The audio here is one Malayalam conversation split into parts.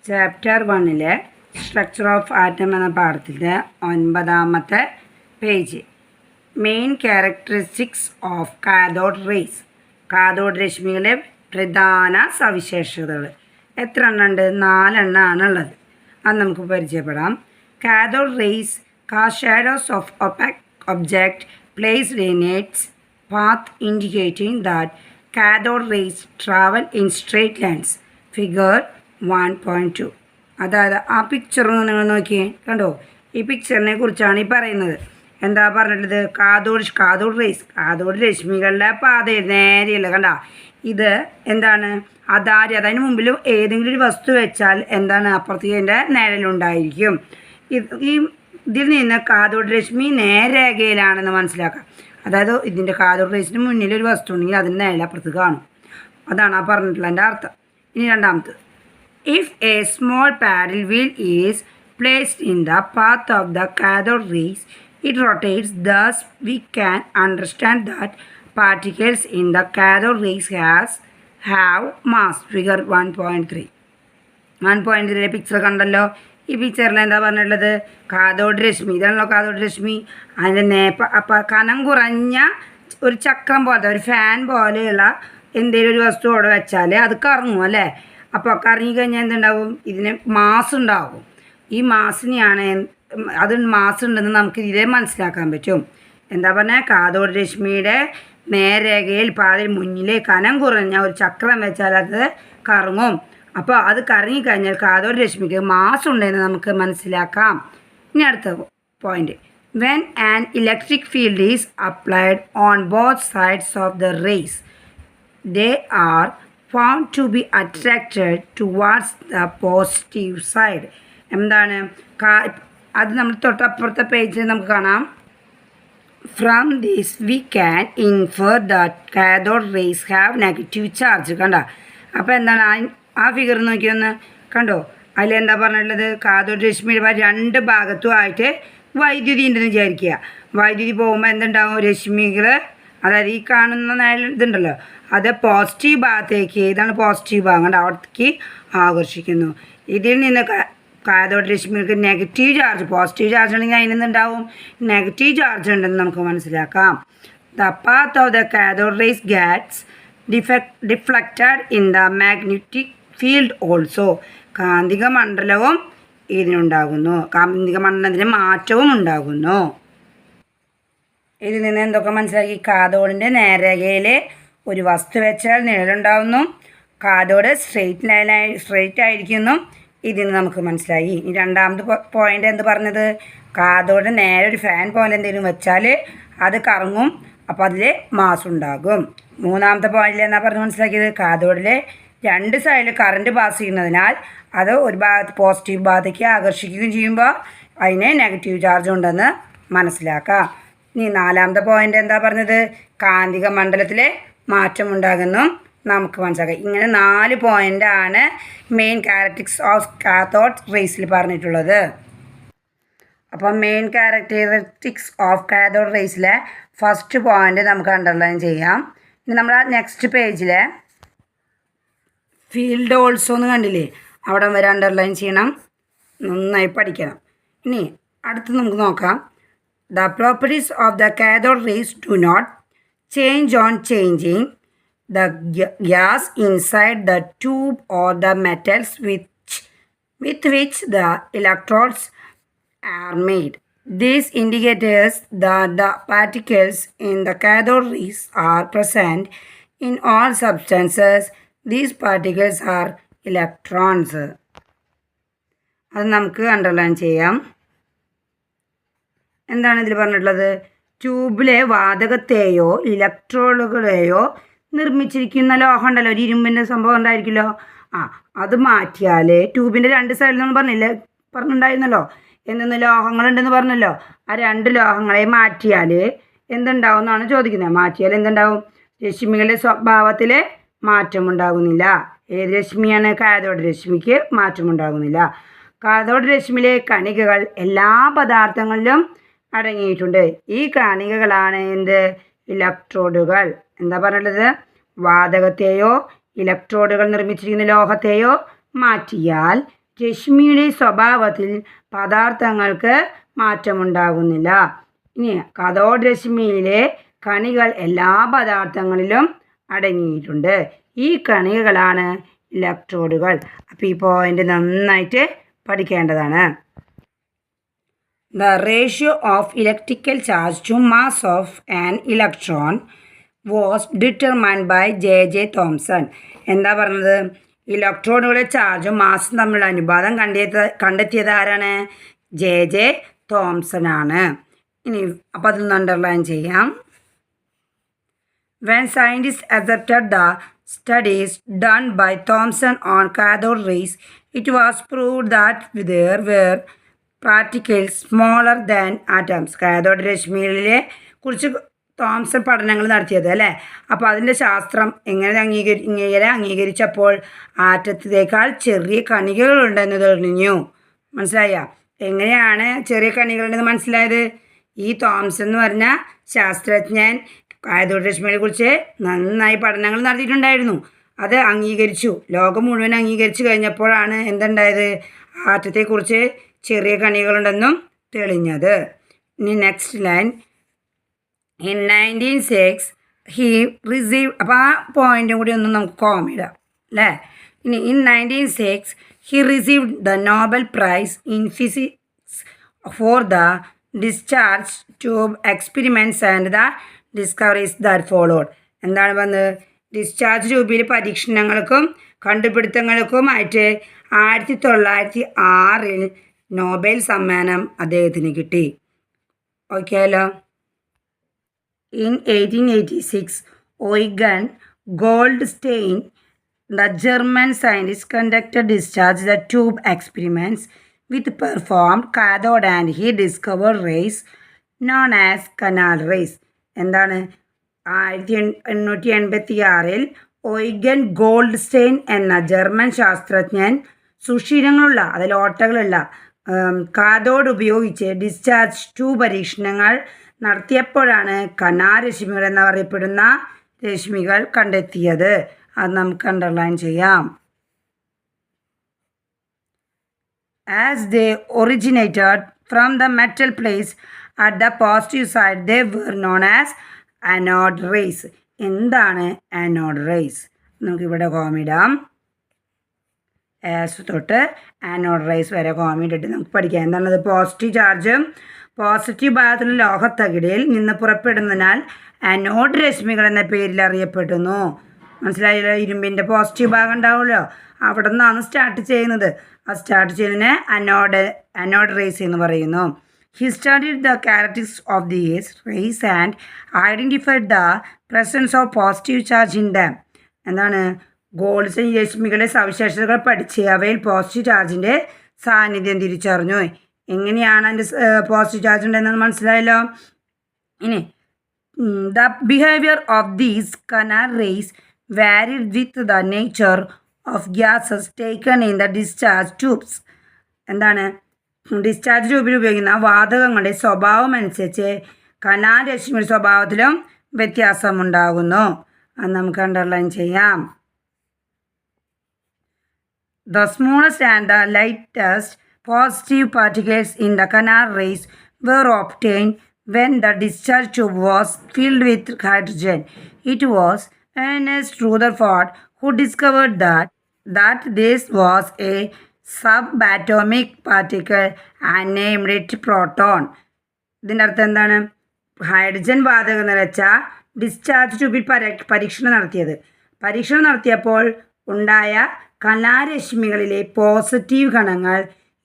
ചാപ്റ്റർ 1 സ്ട്രക്ചർ ഓഫ് ആറ്റം എന്ന പാഠത്തിൻ്റെ 9ാമത്തെ page. Main characteristics of cathode rays. Cathode രശ്മികളുടെ പ്രധാന സവിശേഷതകൾ എത്ര എണ്ണമുണ്ട്? 4 എണ്ണമാണുള്ളത്. അത് നമുക്ക് പരിചയപ്പെടാം. Cathode rays cast shadows of opaque object placed in its path indicating that cathode rays travel in straight lines. Figure 1.2. അതായത് ആ പിക്ചർ നിങ്ങൾ നോക്കിയേ, കണ്ടോ? ഈ പിക്ചറിനെ കുറിച്ചാണ് ഈ പറയുന്നത്. എന്താ പറഞ്ഞിട്ടുള്ളത്? കാഥോഡ് രശ്മികളുടെ പാതയിൽ നേരെയുള്ള, കണ്ട ഇത് എന്താണ്? അതിന് മുമ്പിൽ ഏതെങ്കിലും ഒരു വസ്തു വെച്ചാൽ എന്താണ്? അപ്പുറത്തേക്ക് അതിൻ്റെ നിഴലുണ്ടായിരിക്കും. ഇതിൽ നിന്ന് കാഥോഡ് രശ്മി നേരരേഖയിലാണെന്ന് മനസ്സിലാക്കാം. അതായത് ഇതിൻ്റെ കാഥോഡ് റേസിന് മുന്നിൽ ഒരു വസ്തു ഉണ്ടെങ്കിൽ അതിന് നിഴൽ അപ്പുറത്ത് കാണും. അതാണ് ആ പറഞ്ഞിട്ടുള്ളതിൻ്റെ അർത്ഥം. ഇനി രണ്ടാമത്, if a small paddle wheel is placed in the path of the cathode rays it rotates. Thus we can understand that particles in the cathode rays have mass. Figure 1.3. 1.3 picture കണ്ടല്ലോ. ഈ പിക്ചറിൽ എന്താ പറഞ്ഞിട്ടുള്ളത്? കാഥോഡ് രശ്മി, ഇതാണല്ലോ കാഥോഡ് രശ്മി. അതിൻ്റെ കനം കുറഞ്ഞ ഒരു ചക്രം പോലത്തെ, ഒരു ഫാൻ പോലെയുള്ള എന്തെങ്കിലും ഒരു വസ്തു അവിടെ വെച്ചാൽ അത് കറങ്ങും അല്ലേ? അപ്പോൾ കറങ്ങിക്കഴിഞ്ഞാൽ എന്തുണ്ടാവും? ഇതിന് മാസ് ഉണ്ടാകും. ഈ മാസിനെയാണ് മാസ് ഉണ്ടെന്ന് നമുക്ക് ഇതിലെ മനസ്സിലാക്കാൻ പറ്റും. എന്താ പറഞ്ഞാൽ? കാഥോഡ് രശ്മിയുടെ നേരരേഖയിൽ പാതിൽ മുന്നിൽ കനം കുറഞ്ഞ ഒരു ചക്രം വെച്ചാൽ അത് കറങ്ങും. അപ്പോൾ അത് കറങ്ങിക്കഴിഞ്ഞാൽ കാഥോഡ് രശ്മിക്ക് മാസ് ഉണ്ടെന്ന് നമുക്ക് മനസ്സിലാക്കാം. ഇനി അടുത്ത point, when an electric field is applied on both sides of the rays they are found to be attracted towards the positive side. എന്താണ്? അത് നമ്മൾ തൊട്ടപ്പുറത്തെ പേജിൽ നമുക്ക് കാണാം. From this we can infer that cathode rays have negative charge. കണ്ട? അപ്പോൾ എന്താണ് ആ ഫിഗർ നോക്കിയൊന്ന് കണ്ടോ? അതിലെന്താ പറഞ്ഞിട്ടുള്ളത്? കാഥോഡ് രശ്മിയുടെ 2 ഭാഗത്തുമായിട്ട് വൈദ്യുതി ഉണ്ടെന്ന് വിചാരിക്കുക. വൈദ്യുതി പോകുമ്പോൾ എന്തുണ്ടാവും? രശ്മികൾ, അതായത് ഈ കാണുന്ന ഇതുണ്ടല്ലോ, അത് പോസിറ്റീവ് ഭാഗത്തേക്ക്, ഇതാണ് പോസിറ്റീവ് ഭാഗം, കണ്ട് അവിടത്തേക്ക് ആകർഷിക്കുന്നു. ഇതിൽ നിന്ന് കാഥോഡ് രശ്മികൾക്ക് നെഗറ്റീവ് ചാർജ്, പോസിറ്റീവ് ചാർജ് ഉണ്ടെങ്കിൽ അതിൽ നിന്നുണ്ടാവും നെഗറ്റീവ് ചാർജ് ഉണ്ടെന്ന് നമുക്ക് മനസ്സിലാക്കാം. The path of the cathode rays gets deflected in the magnetic field also. കാന്തിക മണ്ഡലവും ഇതിനുണ്ടാകുന്നു. കാന്തിക മണ്ഡലത്തിന് മാറ്റവും ഉണ്ടാകുന്നു. ഇതിൽ നിന്ന് എന്തൊക്കെ മനസ്സിലാക്കി? കാഥോഡിൻ്റെ നേരരേഖയിൽ ഒരു വസ്തു വെച്ചാൽ നിഴലുണ്ടാവുന്നു. കാഥോഡ് സ്ട്രെയിറ്റ് ആയിരിക്കുന്നു. ഇതിൽ നിന്ന് നമുക്ക് മനസ്സിലായി. ഇനി രണ്ടാമത്തെ പോയിന്റ് എന്ത് പറഞ്ഞത്? കാഥോഡ് നേരെ ഒരു ഫാൻ പോലെ എന്തെങ്കിലും വെച്ചാൽ അത് കറങ്ങും. അപ്പോൾ അതിൽ മാസ് ഉണ്ടാകും. മൂന്നാമത്തെ പോയിന്റിൽ എന്നാ പറഞ്ഞ് മനസ്സിലാക്കിയത്? കാഥോഡിലെ 2 സൈഡിൽ കറണ്ട് പാസ് ചെയ്യുന്നതിനാൽ അത് ഒരു ഭാഗത്ത് പോസിറ്റീവ് ഭാഗത്തേക്ക് ആകർഷിക്കുകയും ചെയ്യുമ്പോൾ അതിന് നെഗറ്റീവ് ചാർജ് ഉണ്ടെന്ന് മനസ്സിലാക്കാം. ഇനി നാലാമത്തെ പോയിന്റ് എന്താ പറഞ്ഞത്? കാന്തിക മണ്ഡലത്തിലെ മാറ്റം ഉണ്ടാകുന്നു നമുക്ക് മനസ്സിലാക്കാം. ഇങ്ങനെ 4 പോയിൻ്റാണ് മെയിൻ ക്യാരക്ടറിസ്റ്റിക്സ് ഓഫ് കാഥോഡ് റേസിൽ പറഞ്ഞിട്ടുള്ളത്. അപ്പം മെയിൻ ക്യാരക്ടറിസ്റ്റിക്സ് ഓഫ് കാഥോഡ് റേസിലെ ഫസ്റ്റ് പോയിന്റ് നമുക്ക് അണ്ടർലൈൻ ചെയ്യാം. ഇനി നമ്മൾ നെക്സ്റ്റ് പേജിൽ ഫീൽഡ് ഓൾസോ എന്ന് കണ്ടില്ലേ? അവിടെ വരെ അണ്ടർലൈൻ ചെയ്യണം, നന്നായി പഠിക്കണം. ഇനി അടുത്ത് നമുക്ക് നോക്കാം. The properties of the cathode rays do not change on changing the gas inside the tube or the metals with which the electrodes are made. This indicates that the particles in the cathode rays are present in all substances. These particles are electrons. അത് നമുക്ക് അണ്ടർലൈൻ ചെയ്യാം. എന്താണ് ഇതിൽ പറഞ്ഞിട്ടുള്ളത്? ട്യൂബിലെ വാതകത്തെയോ ഇലക്ട്രോഡുകളെയോ നിർമ്മിച്ചിരിക്കുന്ന ലോഹം ഉണ്ടല്ലോ, ഒരു ഇരുമ്പിൻ്റെ സംഭവം ഉണ്ടായിരിക്കുമല്ലോ, അത് മാറ്റിയാൽ ട്യൂബിൻ്റെ 2 സൈഡിൽ നിന്ന് പറഞ്ഞിട്ടുണ്ടായിരുന്നല്ലോ എന്തെന്ന് ലോഹങ്ങളുണ്ടെന്ന് പറഞ്ഞല്ലോ. ആ 2 ലോഹങ്ങളെ മാറ്റിയാൽ എന്തുണ്ടാവും എന്നാണ് ചോദിക്കുന്നത്. മാറ്റിയാൽ എന്തുണ്ടാവും? രശ്മികളുടെ സ്വഭാവത്തിൽ മാറ്റമുണ്ടാകുന്നില്ല. ഏത് രശ്മിയാണ്? കാഥോഡ് രശ്മിക്ക് മാറ്റമുണ്ടാകുന്നില്ല. കാഥോഡ് രശ്മിയിലെ കണികകൾ എല്ലാ പദാർത്ഥങ്ങളിലും അടങ്ങിയിട്ടുണ്ട്. ഈ കണികകളാണ് എന്ത്? ഇലക്ട്രോഡുകൾ. എന്താ പറഞ്ഞിട്ടുള്ളത്? വാതകത്തെയോ ഇലക്ട്രോഡുകൾ നിർമ്മിച്ചിരിക്കുന്ന ലോഹത്തെയോ മാറ്റിയാൽ രശ്മിയുടെ സ്വഭാവത്തിൽ പദാർത്ഥങ്ങൾക്ക് മാറ്റമുണ്ടാകുന്നില്ല. ഇനി കാഥോഡ് രശ്മിയിലെ കണികൾ എല്ലാ പദാർത്ഥങ്ങളിലും അടങ്ങിയിട്ടുണ്ട്. ഈ കണികകളാണ് ഇലക്ട്രോഡുകൾ. അപ്പോൾ ഈ പോയിന്റ് നന്നായിട്ട് പഠിക്കേണ്ടതാണ്. The ratio of electrical charge to mass of an electron was determined by J.J. Thomson. എന്താ പറഞ്ഞത്? ഇലക്ട്രോണുകളുടെ ചാർജും മാസും തമ്മിലുള്ള അനുപാതം കണ്ടെത്തിയത് ആരാണ്? J.J. തോംസൺ ആണ്. ഇനി അപ്പോൾ അതൊന്ന് അണ്ടർലൈൻ ചെയ്യാം. When scientists accepted the studies done by Thomson on cathode rays, it was proved that there were particles smaller than atoms. Cathode രശ്മിയിലെ കുറിച്ച് തോംസൺ പഠനങ്ങൾ നടത്തിയത് അല്ലേ. അപ്പോൾ അതിൻ്റെ ശാസ്ത്രം ഇങ്ങനെ അംഗീകരിച്ചപ്പോൾ ആറ്റത്തേക്കാൾ ചെറിയ കണികകളുണ്ടെന്ന് തെളിഞ്ഞു. മനസ്സിലായ? എങ്ങനെയാണ് ചെറിയ കണികളുണ്ടെന്ന് മനസ്സിലായത്? ഈ തോംസൺ എന്ന് പറഞ്ഞ ശാസ്ത്രജ്ഞൻ കാഥോഡ് രശ്മിയെ കുറിച്ച് നന്നായി പഠനങ്ങൾ നടത്തിയിട്ടുണ്ടായിരുന്നു. അത് അംഗീകരിച്ചു. ലോകം മുഴുവൻ അംഗീകരിച്ചു കഴിഞ്ഞപ്പോഴാണ് എന്തുണ്ടായത്? ആറ്റത്തെക്കുറിച്ച് ചെറിയ കണികളുണ്ടെന്നും തെളിഞ്ഞത്. ഇനി next line. In 1906 he receive. അപ്പോൾ ആ പോയിൻറ്റും കൂടി ഒന്ന് നമുക്ക് കോമിടാം അല്ലേ. ഇനി in 1906 he received the Nobel prize in physics for the discharge tube experiments and the discoveries that followed. എന്താണ് വന്നത്? ഡിസ്ചാർജ് ട്യൂബിൽ പരീക്ഷണങ്ങൾക്കും കണ്ടുപിടുത്തങ്ങൾക്കുമായിട്ട് 1906 നോബൽ സമ്മാനം അദ്ദേഹത്തിന് കിട്ടി. ഓക്കെയല്ലോ. In 1886 Eugen Goldstein, the German scientist, conducted discharge the tube experiments with performed cathode and he discovered rays known as canal rays. എന്താണ്? 1886 ഓയിഗൻ ഗോൾഡ്സ്റ്റെയിൻ എന്ന ജർമ്മൻ ശാസ്ത്രജ്ഞൻ സുഷിരങ്ങളുള്ള, അതിൽ ഓട്ടകളുള്ള കാഥോഡ് ഉപയോഗിച്ച് ഡിസ്ചാർജ് ട്യൂബ് പരീക്ഷണങ്ങൾ നടത്തിയപ്പോഴാണ് കനാൽ രശ്മികൾ എന്നറിയപ്പെടുന്ന രശ്മികൾ കണ്ടെത്തിയത്. അത് നമുക്ക് അണ്ടർലൈൻ ചെയ്യാം. As they originated from the metal plates at the positive side, they were known as anode rays. എന്താണ് anode rays? നമുക്കിവിടെ കോമിടാം. ആസ് തൊട്ട് ആനോഡ് റേസ് വരെ കോമിട്ടിട്ട് നമുക്ക് പഠിക്കാം. എന്താണത്? പോസിറ്റീവ് ചാർജും പോസിറ്റീവ് ഭാഗത്തുള്ള ലോഹത്തകിടിയിൽ നിന്ന് പുറപ്പെടുന്നതിനാൽ ആനോഡ് രശ്മികൾ എന്ന പേരിൽ അറിയപ്പെടുന്നു. മനസ്സിലായല്ലോ? ഇരുമ്പിൻ്റെ പോസിറ്റീവ് ഭാഗം ഉണ്ടാവുമല്ലോ, അവിടെ നിന്നാണ് സ്റ്റാർട്ട് ചെയ്യുന്നത്. ആ സ്റ്റാർട്ട് ചെയ്യുന്നതിന് അനോഡ് റേസ് എന്ന് പറയുന്നു. He studied the characteristics of these rays and identified the presence of positive charge in them. എന്താണ്? ഗോൾഡ്സ്റ്റെയിൻ രശ്മികളുടെ സവിശേഷതകൾ പഠിച്ച് അവയിൽ പോസിറ്റീവ് ചാർജിൻ്റെ സാന്നിധ്യം തിരിച്ചറിഞ്ഞു. എങ്ങനെയാണ് അതിൻ്റെ പോസിറ്റീവ് ചാർജ് ഉണ്ടെന്ന് മനസ്സിലായല്ലോ. ഇനി the behaviour of these canal rays varied with the nature of gases taken in the discharge tubes. എന്താണ്? ഡിസ്ചാർജ് ട്യൂബിൽ ഉപയോഗിക്കുന്ന വാതകങ്ങളുടെ സ്വഭാവം അനുസരിച്ച് കനാൽ രശ്മിയുടെ സ്വഭാവത്തിലും വ്യത്യാസമുണ്ടാകുന്നു. അത് നമുക്ക് അണ്ടർലൈൻ ചെയ്യാം. The smallest and the lightest positive particles in the canal rays were obtained when the discharge tube was filled with hydrogen. It was Ernest Rutherford who discovered that this was a subatomic particle and named it proton. ഇതിൻ്റെ അർത്ഥം എന്താണ്? ഹൈഡ്രജൻ വാതകം നിറച്ച ഡിസ്ചാർജ് ട്യൂബിൽ പരീക്ഷണം നടത്തിയപ്പോൾ ഉണ്ടായ കനാരശ്മികളിലെ പോസിറ്റീവ് കണങ്ങൾ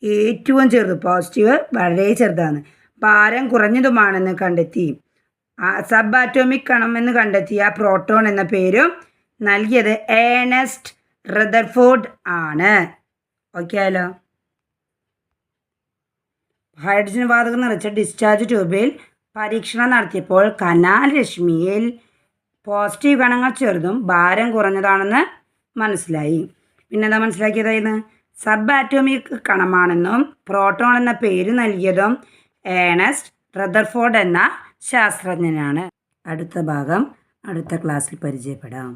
ഏറ്റവും ചെറുത്, പോസിറ്റീവ് വളരെ ചെറുതാണ്, ഭാരം കുറഞ്ഞതുമാണെന്ന് കണ്ടെത്തി. സബ് ആറ്റോമിക് കണം എന്ന് കണ്ടെത്തിയ പ്രോട്ടോൺ എന്ന പേരും നൽകിയത് ഏണസ്റ്റ് റദർഫോർഡ് ആണ്. ഓക്കെ ആയല്ലോ. ഹൈഡ്രജൻ വാതകം നിറച്ച ഡിസ്ചാർജ് ട്യൂബിൽ പരീക്ഷണം നടത്തിയപ്പോൾ കനാൽ രശ്മിയിൽ പോസിറ്റീവ് കണങ്ങൾ ചെറുതും ഭാരം കുറഞ്ഞതാണെന്ന് മനസ്സിലായി. പിന്നെന്താ മനസ്സിലാക്കിയതായിരുന്നു? സബ് ആറ്റോമിക് കണമാണെന്നും പ്രോട്ടോൺ എന്ന പേര് നൽകിയതും ഏണസ്റ്റ് റദർഫോർഡ് എന്ന ശാസ്ത്രജ്ഞനാണ്. അടുത്ത ഭാഗം അടുത്ത ക്ലാസ്സിൽ പരിചയപ്പെടാം.